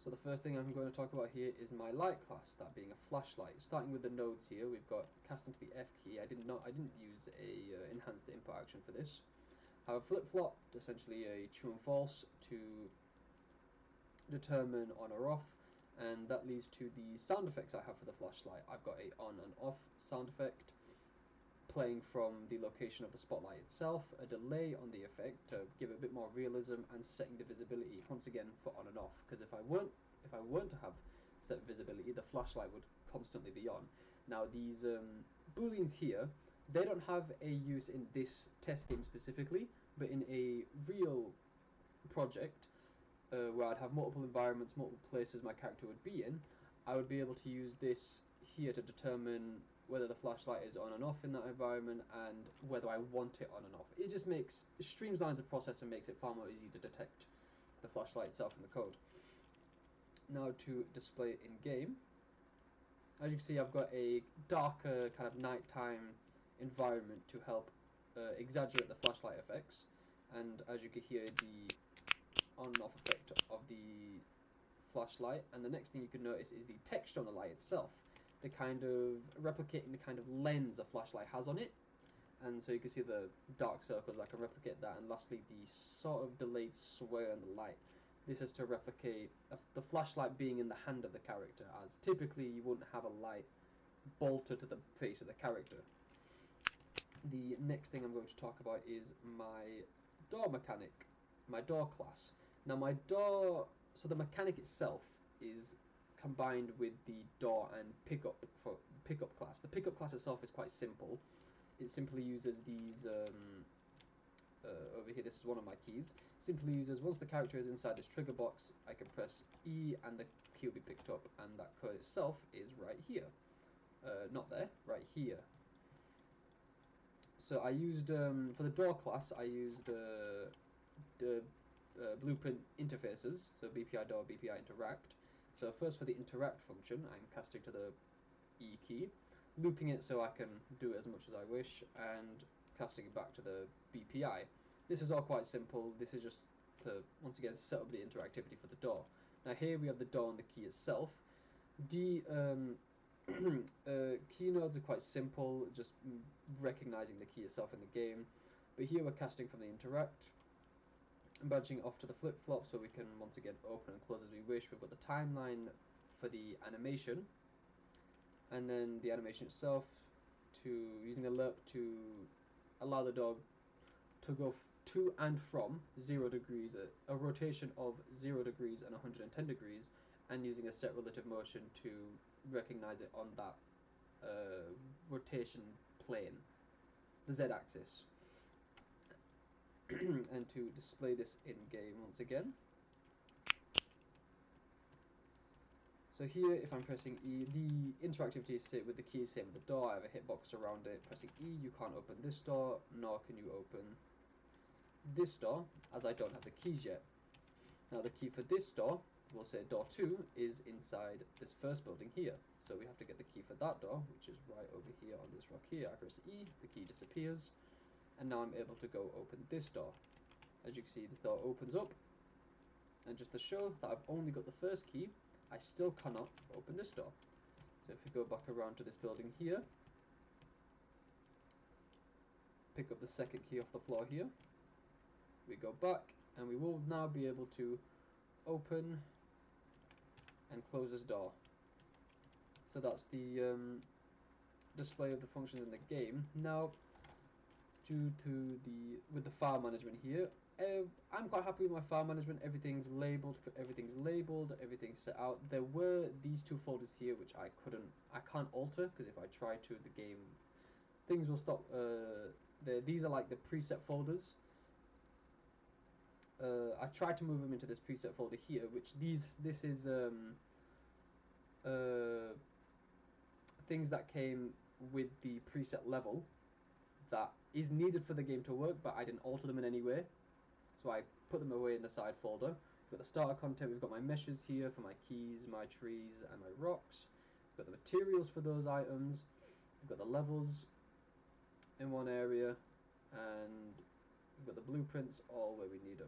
So the first thing I'm going to talk about here is my light class, that being a flashlight. Starting with the nodes here, we've got casting to the F key. I didn't use a enhanced input action for this. I have a flip-flop, essentially a true and false to determine on or off, and that leads to the sound effects I have for the flashlight. I've got a on and off sound effect, playing from the location of the spotlight itself, a delay on the effect to give it a bit more realism, and setting the visibility once again for on and off. Because if I weren't to have set visibility, the flashlight would constantly be on. Now these booleans here, they don't have a use in this test game specifically, but in a real project where I'd have multiple environments, multiple places my character would be in, I would be able to use this here to determine whether the flashlight is on and off in that environment and whether I want it on and off. It just streamlines the process and makes it far more easy to detect the flashlight itself in the code. Now to display it in game, as you can see, I've got a darker kind of nighttime environment to help exaggerate the flashlight effects, and as you can hear, the on and off effect of the flashlight. And the next thing you can notice is the texture on the light itself, the kind of replicating the kind of lens a flashlight has on it. And so you can see the dark circles, I can replicate that. And lastly, the sort of delayed sway on the light. This is to replicate the flashlight being in the hand of the character, as typically you wouldn't have a light bolted to the face of the character. The next thing I'm going to talk about is my door mechanic, my door class. Now so the mechanic itself is combined with the door and pickup class. The pickup class itself is quite simple. It simply uses these over here. This is one of my keys. Simply uses, once the character is inside this trigger box, I can press E and the key will be picked up, and that code itself is right here. Not there, right here. So I used for the door class, I used the blueprint interfaces, so BPI door, BPI interact. So first for the interact function, I'm casting to the E key, looping it so I can do it as much as I wish, and casting it back to the BPI. This is all quite simple. This is just to, once again, set up the interactivity for the door. Now here we have the door and the key itself. Key nodes are quite simple, just recognizing the key itself in the game. But here we're casting from the interact, branching off to the flip-flop so we can once again open and close as we wish. We've got the timeline for the animation, and then the animation itself to using a lerp to allow the dog to go to and from 0 degrees, a rotation of 0 degrees and 110 degrees, and using a set relative motion to recognize it on that rotation plane, the z-axis. And to display this in game once again. So here, if I'm pressing E, the interactivity is with the keys, same with the door. I have a hitbox around it. Pressing E, you can't open this door, nor can you open this door, as I don't have the keys yet. Now the key for this door, we'll say door 2, is inside this first building here. So we have to get the key for that door, which is right over here on this rock here. I press E, the key disappears, and now I'm able to go open this door. As you can see, this door opens up, and just to show that I've only got the first key, I still cannot open this door. So if we go back around to this building here, pick up the second key off the floor here, we go back, and we will now be able to open and close this door. So that's the display of the functions in the game. Now, due to with the file management here, I'm quite happy with my file management. Everything's labeled, everything's set out. There were these two folders here which I can't alter, because if I try to, the game, things will stop. These are like the preset folders. I tried to move them into this preset folder here, which this is things that came with the preset level that is needed for the game to work, but I didn't alter them in any way, so I put them away in the side folder. We've got the starter content, we've got my meshes here for my keys, my trees, and my rocks. We've got the materials for those items, we've got the levels in one area, and we've got the blueprints all where we need them.